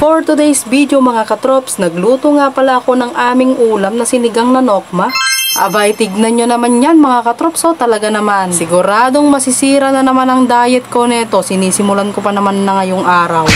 For today's video mga katrops, nagluto nga pala ako ng aming ulam na sinigang na nokma. Abay, tignan nyo naman yan mga katrops, talaga naman. Siguradong masisira na naman ang diet ko neto, sinisimulan ko pa naman na ngayong araw.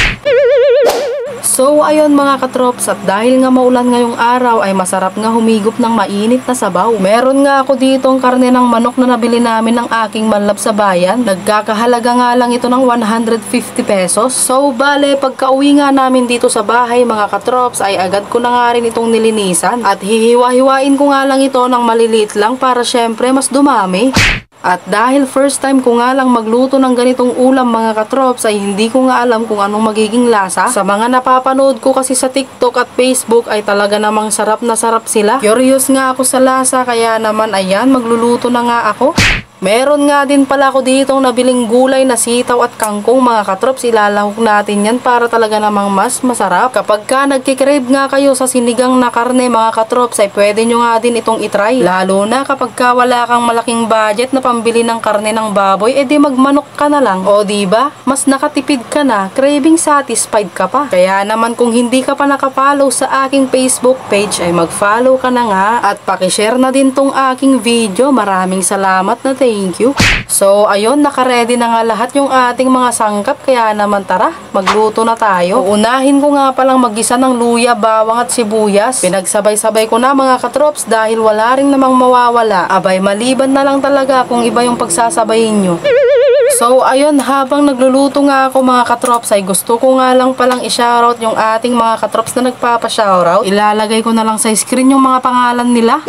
So ayun mga katrops, at dahil nga maulan ngayong araw ay masarap nga humigop ng mainit na sabaw. Meron nga ako ditong karne ng manok na nabili namin ng aking manlab sa bayan. Nagkakahalaga nga lang ito ng 150 pesos. So bale, pagka uwi nga namin dito sa bahay mga katrops ay agad ko na nga rin itong nilinisan. At hihiwa-hiwain ko nga lang ito ng maliliit lang para syempre mas dumami. At dahil first time ko nga lang magluto ng ganitong ulam mga katrops ay hindi ko nga alam kung anong magiging lasa. Sa mga napapanood ko kasi sa TikTok at Facebook ay talaga namang sarap na sarap sila. Curious nga ako sa lasa kaya naman ayan, magluluto na nga ako. Meron nga din pala ako ditong nabiling gulay na sitaw at kangkong mga katrops. Ilalahok natin yan para talaga namang mas masarap. Kapag ka nagkikrave nga kayo sa sinigang na karne mga katrops ay pwede nyo nga din itong itry. Lalo na kapag ka wala kang malaking budget na pambili ng karne ng baboy, edi magmanok ka na lang. O diba? Mas nakatipid ka na, craving satisfied ka pa. Kaya naman kung hindi ka pa nakapollow sa aking Facebook page ay mag-follow ka na nga. At pakishare na din tong aking video. Maraming salamat na thank you. So ayun, nakaready na nga lahat yung ating mga sangkap, kaya naman tara, magluto na tayo. Uunahin ko nga palang mag-isa ng luya, bawang at sibuyas. Pinagsabay-sabay ko na mga katrops dahil wala rin namang mawawala. Abay, maliban na lang talaga kung iba yung pagsasabayin nyo. So ayun, habang nagluluto nga ako mga katrops ay gusto ko nga lang palang i-shoutout yung ating mga katrops na nagpapa-shoutout. Ilalagay ko na lang sa screen yung mga pangalan nila.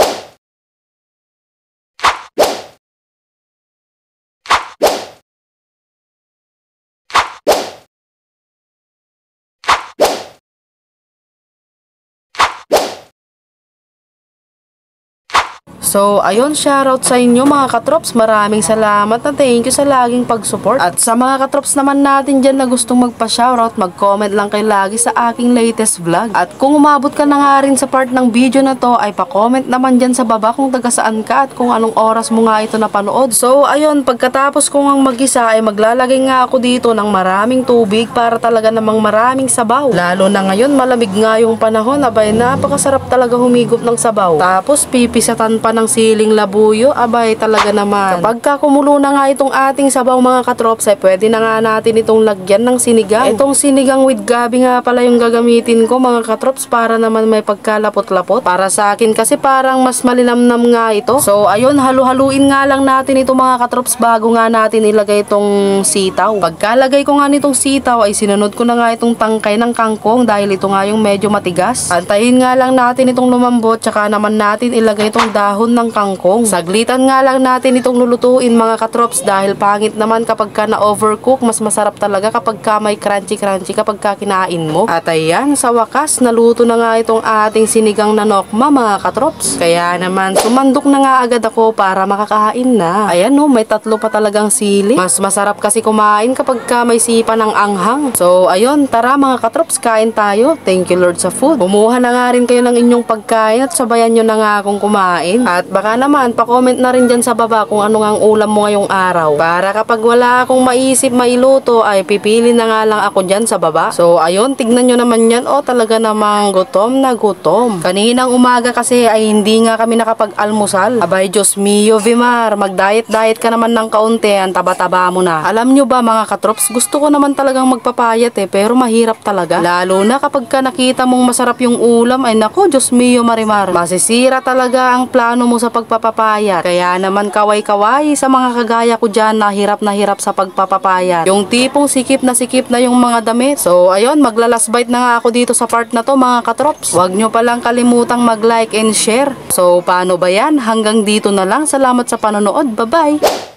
So, ayun, shoutout sa inyo mga katrops. Maraming salamat na thank you sa laging pag-support. At sa mga katrops naman natin dyan na gustong magpa-shoutout, mag-comment lang kayo lagi sa aking latest vlog. At kung umabot ka na nga rin sa part ng video na to, ay pa-comment naman dyan sa baba kung taga saan ka at kung anong oras mo nga ito napanood. So, ayun, pagkatapos ko ngang mag-isa ay maglalagay nga ako dito ng maraming tubig para talaga namang maraming sabaw. Lalo na ngayon, malamig nga yung panahon. Abay, napakasarap talaga humigop ng sabaw. Tapos, pipisatan pa ng siling labuyo, abay talaga naman. Kapag ka kumulo na nga itong ating sabaw mga katrops ay pwede na nga natin itong lagyan ng sinigang. Itong sinigang with gabi nga pala yung gagamitin ko mga katrops para naman may pagkalapot-lapot. Para sa akin kasi parang mas malinamnam nga ito. So ayun, halu-haluin nga lang natin ito mga katrops bago nga natin ilagay itong sitaw. Pagkalagay ko nga nitong sitaw ay sinunod ko na nga itong tangkay ng kangkong dahil ito nga yung medyo matigas. Antayin nga lang natin itong lumambot, tsaka naman natin ilagay itong dahon ng kangkong. Saglitan nga lang natin itong lulutuin mga katrops dahil pangit naman kapag ka na-overcook. Mas masarap talaga kapag ka may crunchy-crunchy kapag ka kinain mo. At ayan, sa wakas, naluto na nga itong ating sinigang na nokma mga katrops. Kaya naman, sumandok na nga agad ako para makakain na. Ayan no, may tatlo pa talagang sili. Mas masarap kasi kumain kapag ka may sipa ng anghang. So ayun, tara mga katrops, kain tayo. Thank you Lord sa food. Kumuha na nga rin kayo ng inyong pagkain at sabayan nyo na nga akong kumain. At baka naman, pa-comment na rin dyan sa baba kung ano nga ang ulam mo ngayong araw. Para kapag wala akong maisip mailuto, ay pipili na nga lang ako dyan sa baba. So, ayun, tignan nyo naman yan. O, talaga namang gutom na gutom. Kaninang umaga kasi ay hindi nga kami nakapag-almusal. Abay, Diyos mio, Vimar, mag-diet-diet ka naman ng kaunti, ang taba-taba mo na. Alam nyo ba mga katrops, gusto ko naman talagang magpapayat pero mahirap talaga. Lalo na kapag ka nakita mong masarap yung ulam, ay naku, Diyos mio, Marimar. Masisira talaga ang plano mo sa pagpapapayat. Kaya naman kaway-kaway sa mga kagaya ko dyan na hirap sa pagpapapayat. Yung tipong sikip na yung mga damit. So ayun, maglalasbite na nga ako dito sa part na to mga katrops. Huwag nyo palang kalimutang mag-like and share. So paano ba yan? Hanggang dito na lang. Salamat sa panonood. Bye-bye!